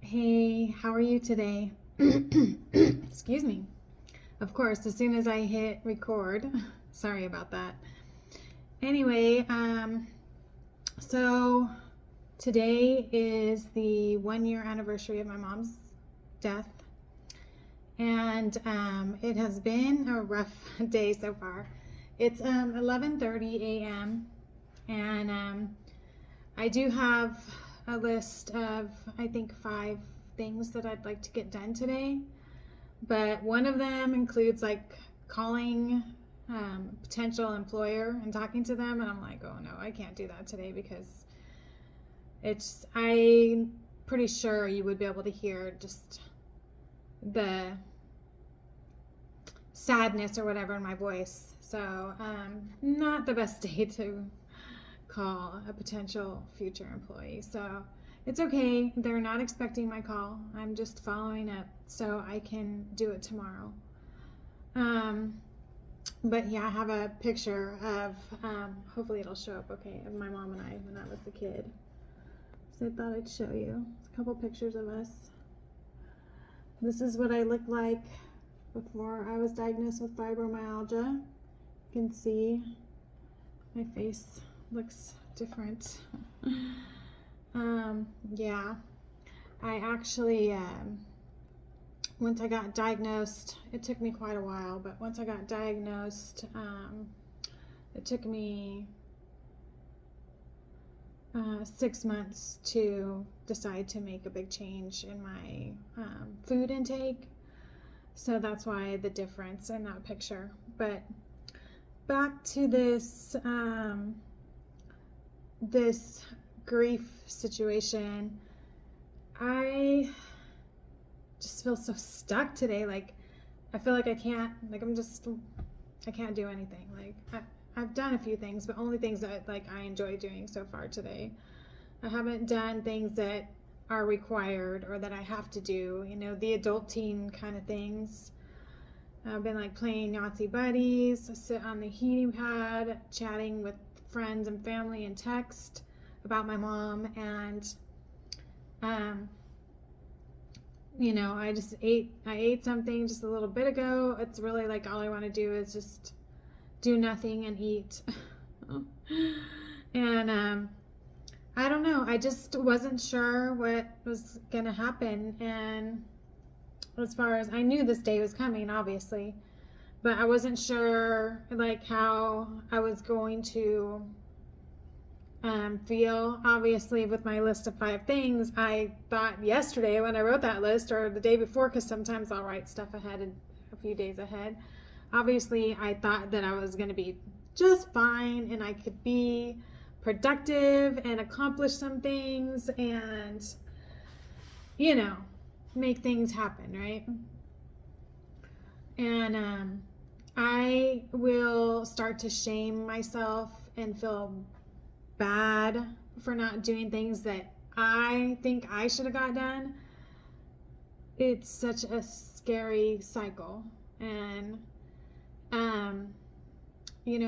Hey, how are you today? Excuse me. Of course, as soon as I hit record, sorry about that. Anyway, so today is the 1 year anniversary of my mom's death, and it has been a rough day so far. It's 11:30 a.m. and I do have a list of, I think, 5 things that I'd like to get done today. But one of them includes like calling potential employer and talking to them. And I'm like, oh no, I can't do that today because I'm pretty sure you would be able to hear just the sadness or whatever in my voice. So, not the best day to call a potential future employee. So it's okay. They're not expecting my call. I'm just following up so I can do it tomorrow. But yeah, I have a picture of, hopefully it'll show up okay, of my mom and I when I was a kid. So I thought I'd show you. It's a couple pictures of us. This is what I looked like before I was diagnosed with fibromyalgia. You can see my face looks different. Yeah, I actually, once I got diagnosed, it took me quite a while, but once I got diagnosed, it took me 6 months to decide to make a big change in my food intake. So that's why the difference in that picture. But back to this this grief situation. I just feel so stuck today. Like I feel like I can't do anything. Like I've done a few things, but only things that like I enjoy doing so far today. I haven't done things that are required or that I have to do, the adult teen kind of things. I've been like playing Yahtzee buddies, sit on the heating pad, chatting with friends and family and text about my mom, and I ate something just a little bit ago. It's really like all I want to do is just do nothing and eat. And I don't know, I just wasn't sure what was gonna happen. And as far as I knew this day was coming, obviously, but I wasn't sure like how I was going to feel. Obviously, with my list of 5 things, I thought yesterday when I wrote that list, or the day before, because sometimes I'll write stuff ahead and a few days ahead. Obviously, I thought that I was going to be just fine and I could be productive and accomplish some things and, make things happen, right? And I will start to shame myself and feel bad for not doing things that I think I should have got done. It's such a scary cycle. And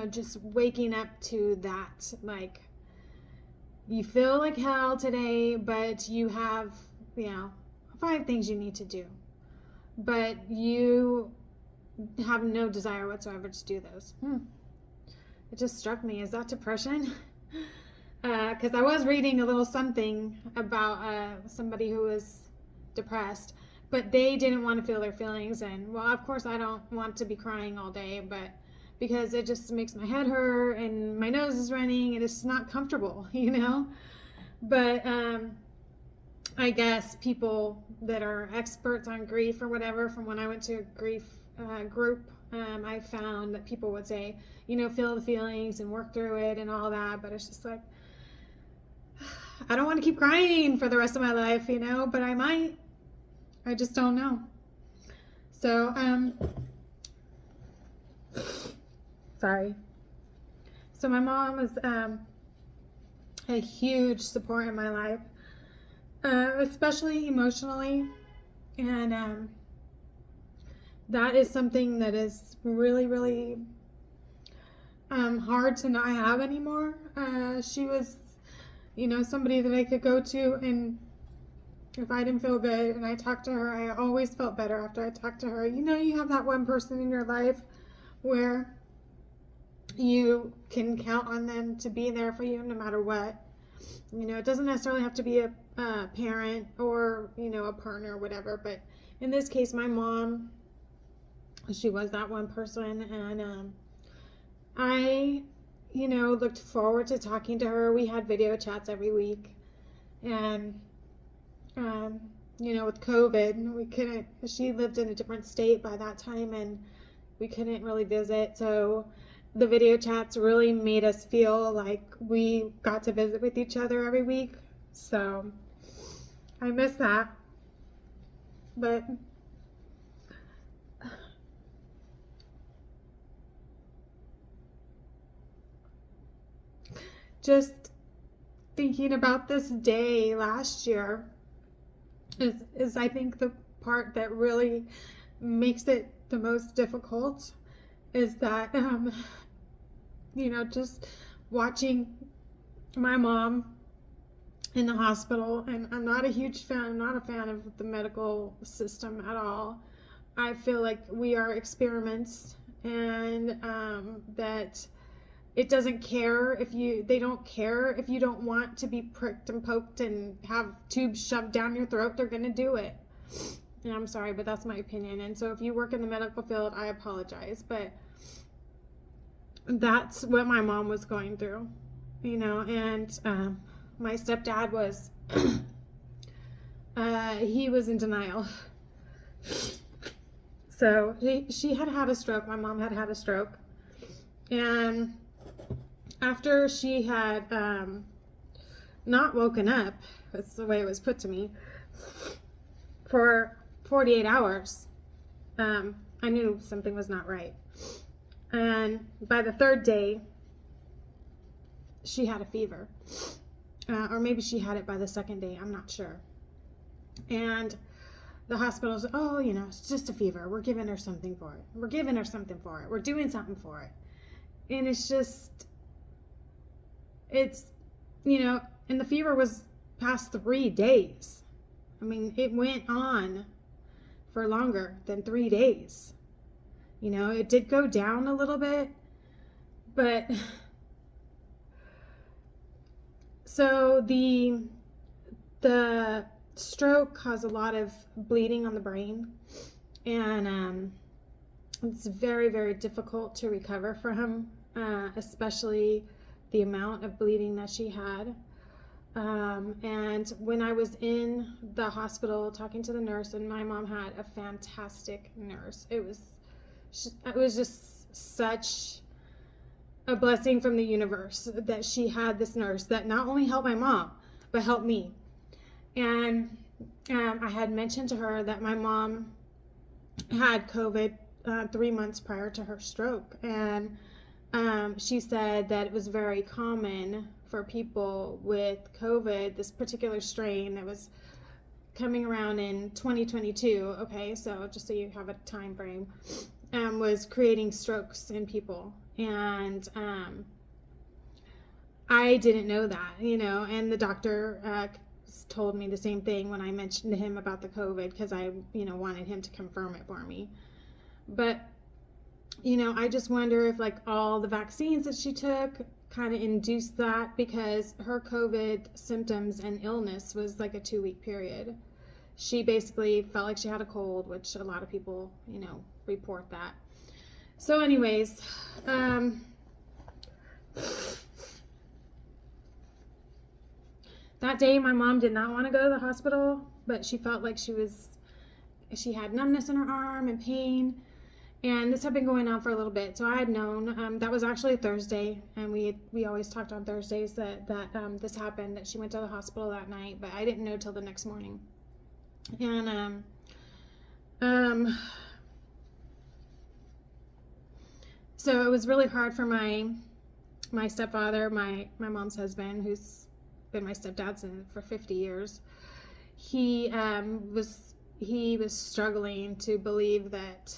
just waking up to that, like you feel like hell today, but you have 5 things you need to do, but you have no desire whatsoever to do those. It just struck me, is that depression? Because I was reading a little something about somebody who was depressed, but they didn't want to feel their feelings. And well, of course I don't want to be crying all day, but because it just makes my head hurt and my nose is running and it's not comfortable, But I guess people that are experts on grief or whatever, from when I went to a grief group, I found that people would say, feel the feelings and work through it and all that. But it's just like, I don't want to keep crying for the rest of my life, but I might. I just don't know. So, sorry. So my mom was a huge support in my life, especially emotionally. And that is something that is really, really hard to not have anymore. She was, somebody that I could go to and if I didn't feel good and I talked to her, I always felt better after I talked to her. You know, you have that one person in your life where you can count on them to be there for you no matter what. You know, it doesn't necessarily have to be a parent or, you know, a partner or whatever. But in this case, my mom, she was that one person. And I, you know, looked forward to talking to her. We had video chats every week. And, you know, with COVID, we couldn't, she lived in a different state by that time and we couldn't really visit. So the video chats really made us feel like we got to visit with each other every week. So I miss that. But just thinking about this day last year is I think the part that really makes it the most difficult is that you know, just watching my mom in the hospital. And I'm not a huge fan, I'm not a fan of the medical system at all. I feel like we are experiments, and that it doesn't care if you, they don't care if you don't want to be pricked and poked and have tubes shoved down your throat. They're going to do it. And I'm sorry, but that's my opinion. And so if you work in the medical field, I apologize, but that's what my mom was going through, you know. And my stepdad was he was in denial. So she had had a stroke. My mom had had a stroke, and after she had not woken up, that's the way it was put to me, for 48 hours, I knew something was not right. And by the third day, she had a fever. Or maybe she had it by the second day, I'm not sure. And the hospital said, oh, you know, it's just a fever. We're giving her something for it. We're giving her something for it. We're doing something for it. And it's just, it's, you know, and the fever was past 3 days. I mean, it went on for longer than 3 days. You know, it did go down a little bit, but so the stroke caused a lot of bleeding on the brain, and it's very, very difficult to recover from, especially the amount of bleeding that she had. And when I was in the hospital talking to the nurse, and my mom had a fantastic nurse, it was just such a blessing from the universe that she had this nurse that not only helped my mom, but helped me. And I had mentioned to her that my mom had COVID 3 months prior to her stroke. And she said that it was very common for people with COVID, this particular strain that was coming around in 2022. Okay, so just so you have a time frame, was creating strokes in people. And I didn't know that, you know, and the doctor told me the same thing when I mentioned to him about the COVID, because I, you know, wanted him to confirm it for me. But, you know, I just wonder if like all the vaccines that she took kind of induced that, because her COVID symptoms and illness was like a 2-week period. She basically felt like she had a cold, which a lot of people, you know, report that. So anyways, that day my mom did not want to go to the hospital, but she felt like she had numbness in her arm and pain, and this had been going on for a little bit. So I had known, that was actually a Thursday, and we always talked on Thursdays that this happened, that she went to the hospital that night, but I didn't know till the next morning. And so it was really hard for my stepfather, my mom's husband, who's been my stepdad for 50 years. He was struggling to believe that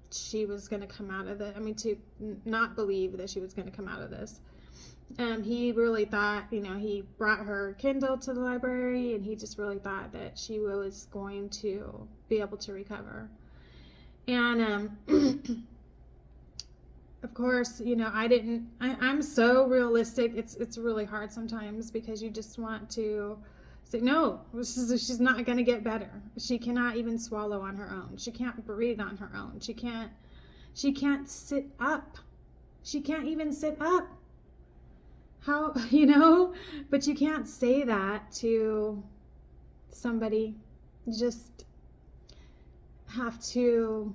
she was going to come out of it. I mean, to not believe that she was going to come out of this. He really thought, he brought her Kindle to the library, and he just really thought that she was going to be able to recover. And of course, I'm so realistic. It's really hard sometimes, because you just want to say, no, she's not going to get better. She cannot even swallow on her own. She can't breathe on her own. She can't sit up. She can't even sit up. How, but you can't say that to somebody. You just have to,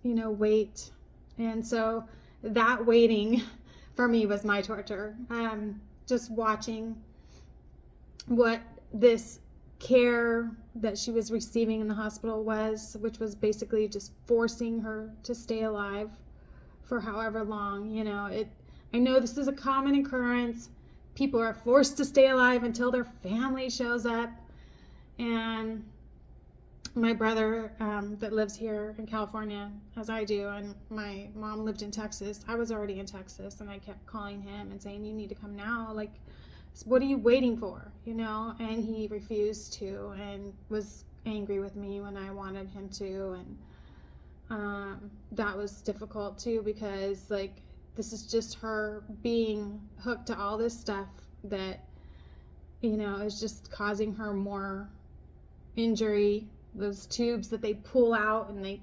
wait. And so that waiting for me was my torture. Just watching what this care that she was receiving in the hospital was, which was basically just forcing her to stay alive for however long. I know this is a common occurrence. People are forced to stay alive until their family shows up. And my brother that lives here in California, as I do, and my mom lived in Texas. I was already in Texas, and I kept calling him and saying, you need to come now. Like, what are you waiting for? And he refused to, and was angry with me when I wanted him to. And that was difficult too, because like, this is just her being hooked to all this stuff that, is just causing her more injury. Those tubes that they pull out, and it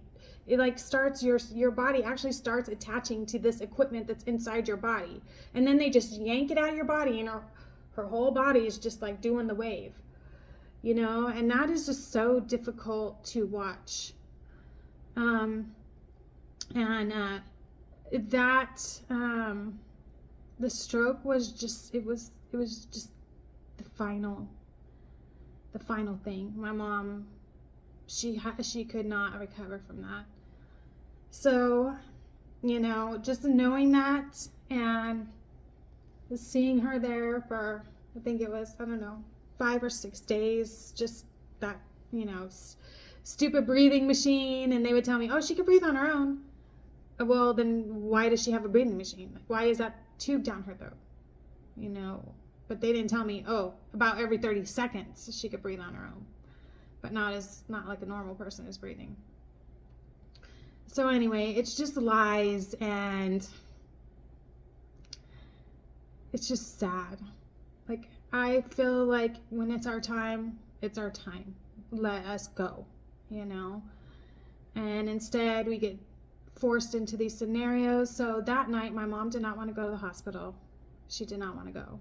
like starts, your body actually starts attaching to this equipment that's inside your body. And then they just yank it out of your body, and her whole body is just like doing the wave, and that is just so difficult to watch. The stroke was just, it was just the final thing. My mom, she could not recover from that. So, just knowing that, and seeing her there for, I think it was, 5 or 6 days, just that, stupid breathing machine. And they would tell me, oh, she could breathe on her own. Well, then why does she have a breathing machine? Why is that tube down her throat? But they didn't tell me, oh, about every 30 seconds she could breathe on her own, but not like a normal person is breathing. So anyway, it's just lies, and it's just sad. Like, I feel like when it's our time, it's our time. Let us go, and instead we get forced into these scenarios. So that night, my mom did not want to go to the hospital. She did not want to go.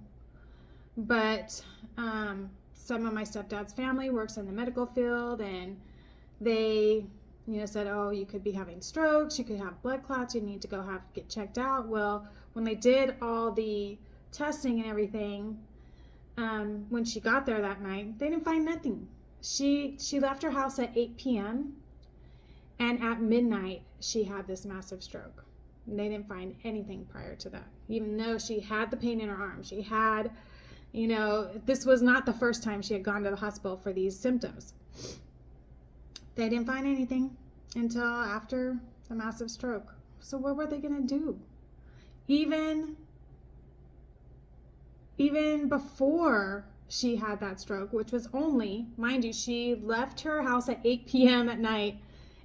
But some of my stepdad's family works in the medical field, and they, said, oh, you could be having strokes, you could have blood clots, you need to go get checked out. Well, when they did all the testing and everything, when she got there that night, they didn't find nothing. She left her house at 8 p.m. and at midnight she had this massive stroke. And they didn't find anything prior to that, even though she had the pain in her arm. She had, this was not the first time she had gone to the hospital for these symptoms. They didn't find anything until after the massive stroke. So what were they going to do? Even before she had that stroke, which was only, mind you, she left her house at 8 p.m. at night,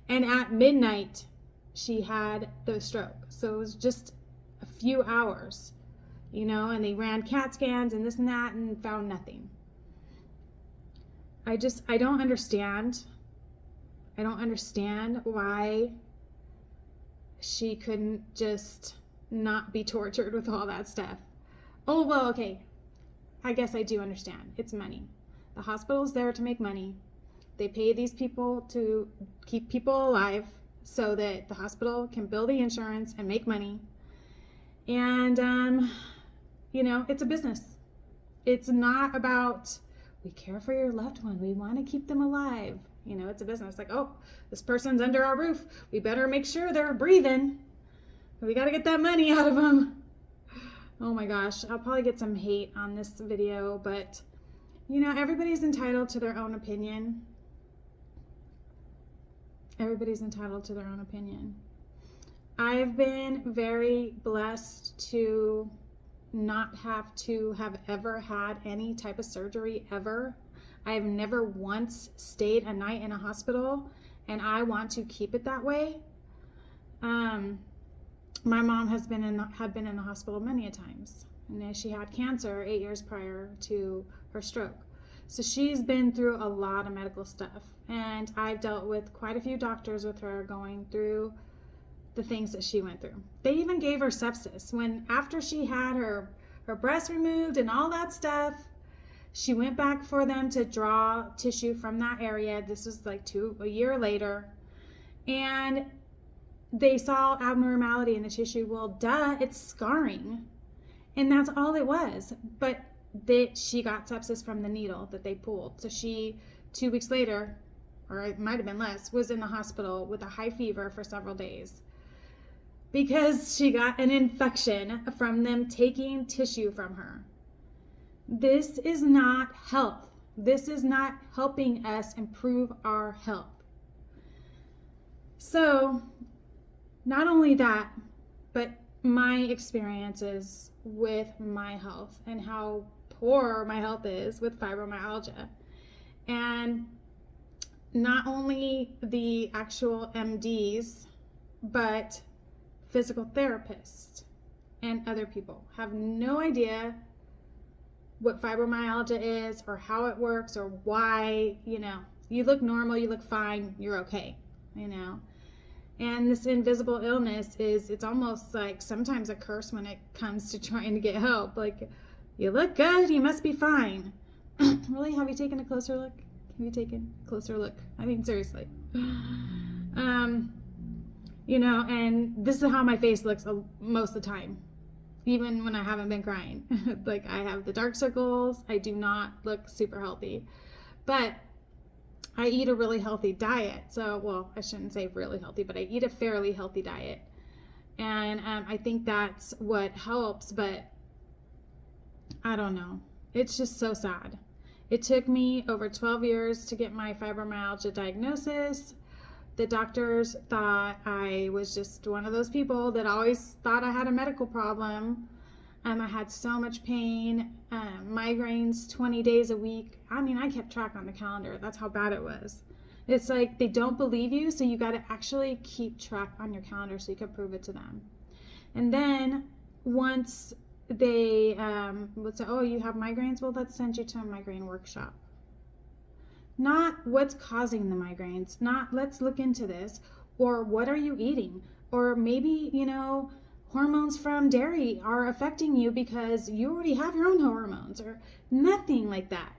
and at midnight she had the stroke. So it was just a few hours, and they ran CAT scans and this and that and found nothing. I don't understand. I don't understand why she couldn't just not be tortured with all that stuff. Oh, well, okay. I guess I do understand. It's money. The hospital's there to make money. They pay these people to keep people alive so that the hospital can bill the insurance and make money. And, it's a business. It's not about, we care for your loved one, we want to keep them alive. It's a business. Like, oh, this person's under our roof, we better make sure they're breathing. We got to get that money out of them. Oh my gosh, I'll probably get some hate on this video, but everybody's entitled to their own opinion. Everybody's entitled to their own opinion. I've been very blessed to not have to have ever had any type of surgery ever. I've never once stayed a night in a hospital, and I want to keep it that way. My mom had been in the hospital many a times, and she had cancer 8 years prior to her stroke. So she's been through a lot of medical stuff, and I've dealt with quite a few doctors with her going through the things that she went through. They even gave her sepsis after she had her breast removed and all that stuff. She went back for them to draw tissue from that area. This was like a year later, and they saw abnormality in the tissue. Well, duh, it's scarring, and that's all it was. But she got sepsis from the needle that they pulled. So she, 2 weeks later, or it might have been less, was in the hospital with a high fever for several days because she got an infection from them taking tissue from her. This is not health. This is not helping us improve our health. So, not only that, but my experiences with my health and how poor my health is with fibromyalgia. And not only the actual MDs, but physical therapists and other people have no idea what fibromyalgia is or how it works or why, you look normal, you look fine, you're okay, And this invisible illness it's almost like sometimes a curse when it comes to trying to get help. Like, you look good, you must be fine. Really? Have you taken a closer look? Have you taken a closer look? I mean, seriously. And this is how my face looks most of the time, even when I haven't been crying. Like, I have the dark circles. I do not look super healthy, but I eat a really healthy diet. So, well, I shouldn't say really healthy, but I eat a fairly healthy diet. And I think that's what helps, but I don't know. It's just so sad. It took me over 12 years to get my fibromyalgia diagnosis. The doctors thought I was just one of those people that always thought I had a medical problem. I had so much pain, migraines 20 days a week. I mean, I kept track on the calendar. That's how bad it was. It's like they don't believe you, so you got to actually keep track on your calendar so you can prove it to them. And then once they would say, oh, you have migraines? Well, let's send you to a migraine workshop. Not what's causing the migraines, not let's look into this, or what are you eating? Or maybe, hormones from dairy are affecting you because you already have your own hormones, or nothing like that.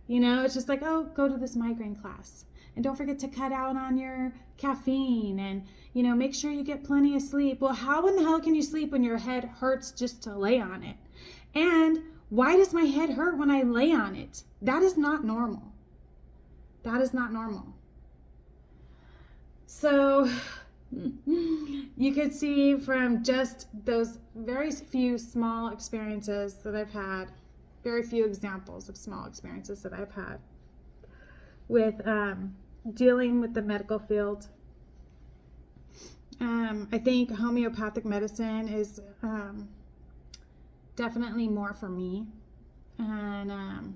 It's just like, oh, go to this migraine class. And don't forget to cut out on your caffeine and, make sure you get plenty of sleep. Well, how in the hell can you sleep when your head hurts just to lay on it? And why does my head hurt when I lay on it? That is not normal. That is not normal. So you could see from just those very few small experiences that I've had, very few examples of small experiences that I've had with dealing with the medical field. I think homeopathic medicine is definitely more for me. And,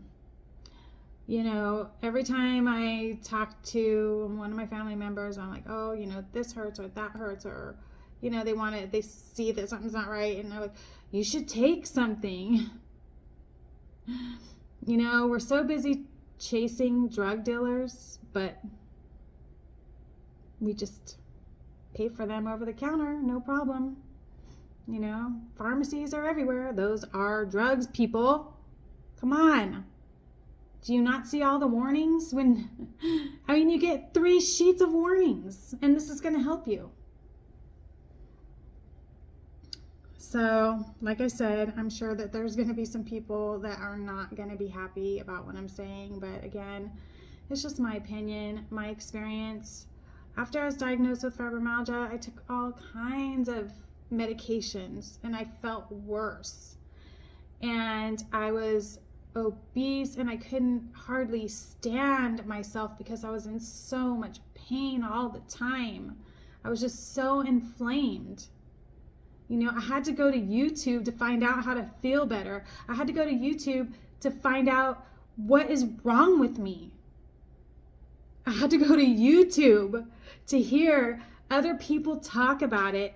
every time I talk to one of my family members, I'm like, oh, this hurts or that hurts, or, they see that something's not right. And they're like, you should take something. We're so busy chasing drug dealers, but we just pay for them over the counter, no problem. Pharmacies are everywhere. Those are drugs, people. Come on. Do you not see all the warnings? You get 3 sheets of warnings, and this is going to help you. So, like I said, I'm sure that there's going to be some people that are not going to be happy about what I'm saying, but again, it's just my opinion, my experience. After I was diagnosed with fibromyalgia, I took all kinds of medications, and I felt worse. And I was obese, and I couldn't hardly stand myself because I was in so much pain all the time. I was just so inflamed. You know, I had to go to YouTube to find out how to feel better. I had to go to YouTube to find out what is wrong with me. I had to go to YouTube to hear other people talk about it,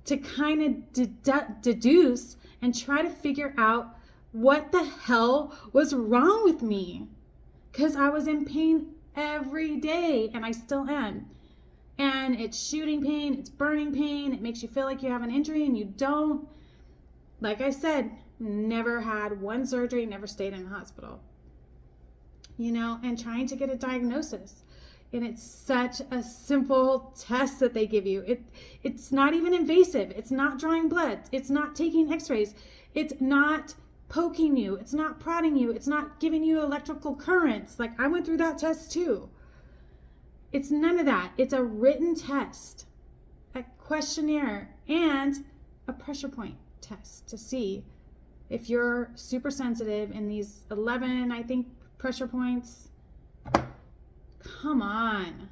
to kind of deduce and try to figure out what the hell was wrong with me. Because I was in pain every day, and I still am. And it's shooting pain, it's burning pain, it makes you feel like you have an injury and you don't. Like I said, never had one surgery, never stayed in a hospital. You know, and trying to get a diagnosis. And it's such a simple test that they give you. It's not even invasive. It's not drawing blood. It's not taking x-rays. It's not poking you. It's not prodding you. It's not giving you electrical currents. Like, I went through that test too. It's none of that. It's a written test, a questionnaire, and a pressure point test to see if you're super sensitive in these 11, I think, pressure points. Come on.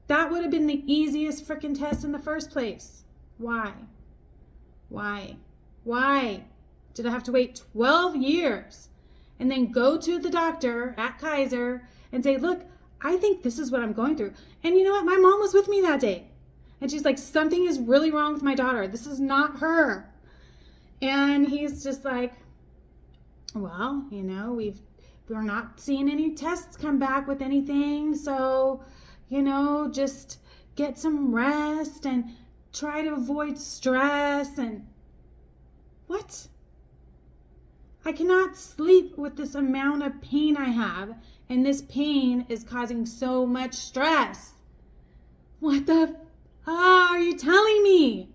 That would have been the easiest freaking test in the first place. Why? Why did I have to wait 12 years and then go to the doctor at Kaiser and say, look, I think this is what I'm going through. And you know what? My mom was with me that day. And she's like, something is really wrong with my daughter. This is not her. And he's just like, well, you know, we're not seeing any tests come back with anything. So, you know, just get some rest and try to avoid stress. And what? I cannot sleep with this amount of pain I have. And this pain is causing so much stress. What the are you telling me?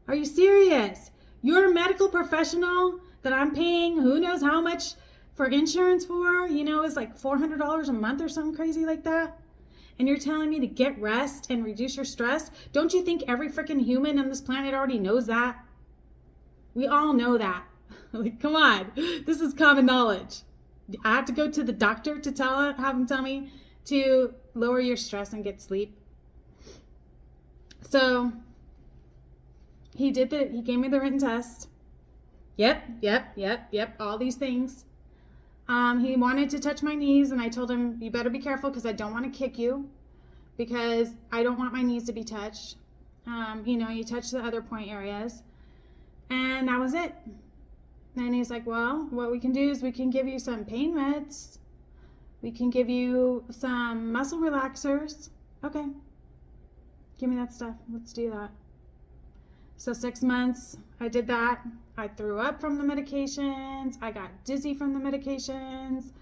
Are you serious? You're a medical professional that I'm paying who knows how much for insurance for? You know, it's like $400 a month or something crazy like that. And you're telling me to get rest and reduce your stress? Don't you think every freaking human on this planet already knows that? We all know that. Like, come on. This is common knowledge. I have to go to the doctor to have him tell me to lower your stress and get sleep. So he gave me the written test. Yep. All these things. He wanted to touch my knees, and I told him, you better be careful because I don't want to kick you, because I don't want my knees to be touched. You know, you touch the other point areas. And that was it. And he's like, well, what we can do is we can give you some pain meds. We can give you some muscle relaxers. Okay. Give me that stuff. Let's do that. So 6 months, I did that. I threw up from the medications. I got dizzy from the medications.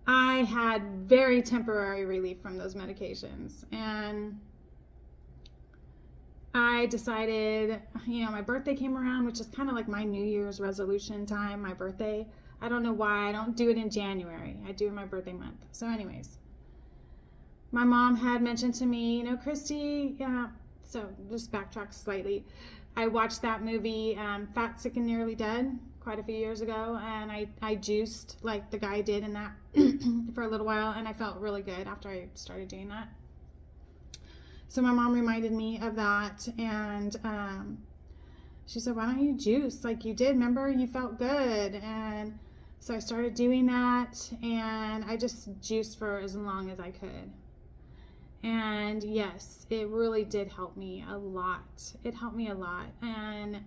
I had very temporary relief from those medications. And I decided, you know, my birthday came around, which is kind of like my New Year's resolution time, my birthday. I don't know why I don't do it in January. I do it in my birthday month. So anyways, my mom had mentioned to me, you know, Christy, yeah, so just backtrack slightly. I watched that movie, Fat, Sick, and Nearly Dead, quite a few years ago, and I juiced like the guy did in that for a little while, and I felt really good after I started doing that. So my mom reminded me of that, and she said, why don't you juice like you did? Remember, you felt good. And so I started doing that, and I just juiced for as long as I could. And yes, it really did help me a lot. It helped me a lot. And,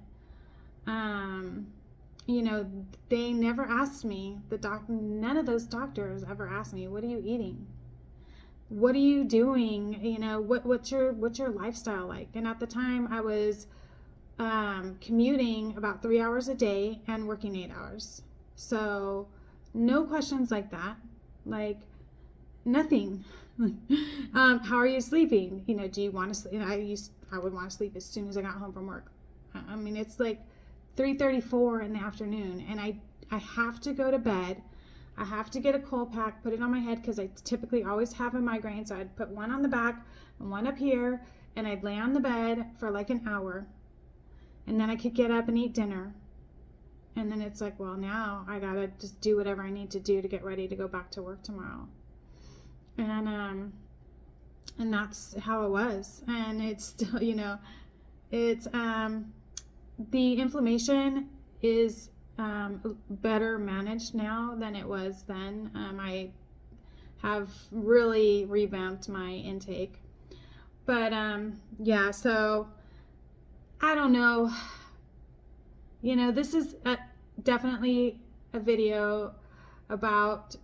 you know, they never asked me, none of those doctors ever asked me, what are you eating? What are you doing? You know, what's your lifestyle like? And at the time I was commuting about 3 hours a day and working 8 hours. So no questions like that, like nothing. How are you sleeping? You know, do you want to sleep? I would want to sleep as soon as I got home from work. I mean, it's like 3:34 in the afternoon, and I have to go to bed. I have to get a cold pack, put it on my head, because I typically always have a migraine. So I'd put one on the back and one up here, and I'd lay on the bed for like an hour. And then I could get up and eat dinner. And then it's like, well, now I got to just do whatever I need to do to get ready to go back to work tomorrow. And that's how it was. And it's still, you know, It's the inflammation is better managed now than it was then. I have really revamped my intake. But yeah, so I don't know. This is definitely a video about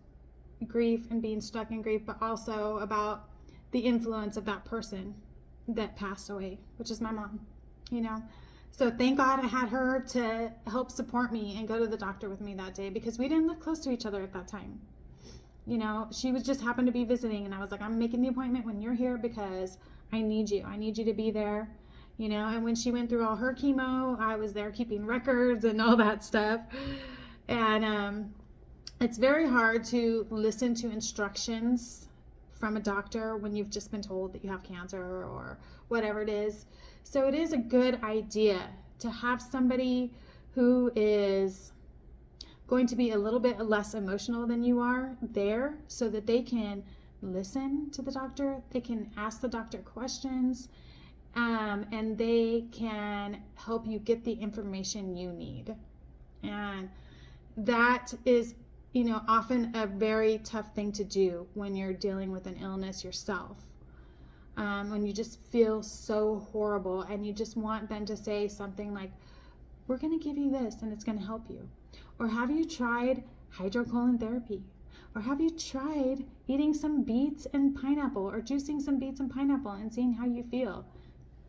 grief and being stuck in grief, but also about the influence of that person that passed away, which is my mom. So thank God I had her to help support me and go to the doctor with me that day, because we didn't live close to each other at that time. She was just happened to be visiting, and I was like, I'm making the appointment when you're here because I need you to be there. And when she went through all her chemo, I was there keeping records and all that stuff. And it's very hard to listen to instructions from a doctor when you've just been told that you have cancer or whatever it is. So it is a good idea to have somebody who is going to be a little bit less emotional than you are there, so that they can listen to the doctor, they can ask the doctor questions, and they can help you get the information you need. And that is, often a very tough thing to do when you're dealing with an illness yourself. When you just feel so horrible and you just want them to say something like, we're going to give you this and it's going to help you. Or have you tried hydrocolon therapy? Or have you tried eating some beets and pineapple, or juicing some beets and pineapple and seeing how you feel?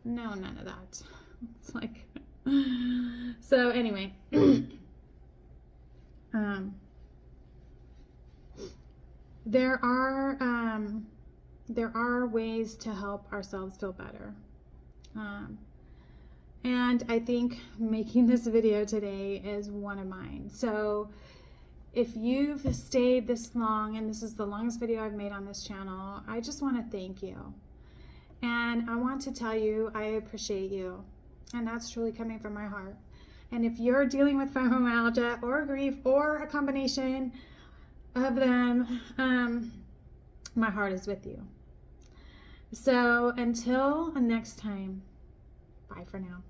No, none of that. It's like, so anyway, there are ways to help ourselves feel better. And I think making this video today is one of mine. So if you've stayed this long, and this is the longest video I've made on this channel, I just want to thank you. And I want to tell you I appreciate you. And that's truly coming from my heart. And if you're dealing with fibromyalgia or grief or a combination of them, my heart is with you. So until next time, bye for now.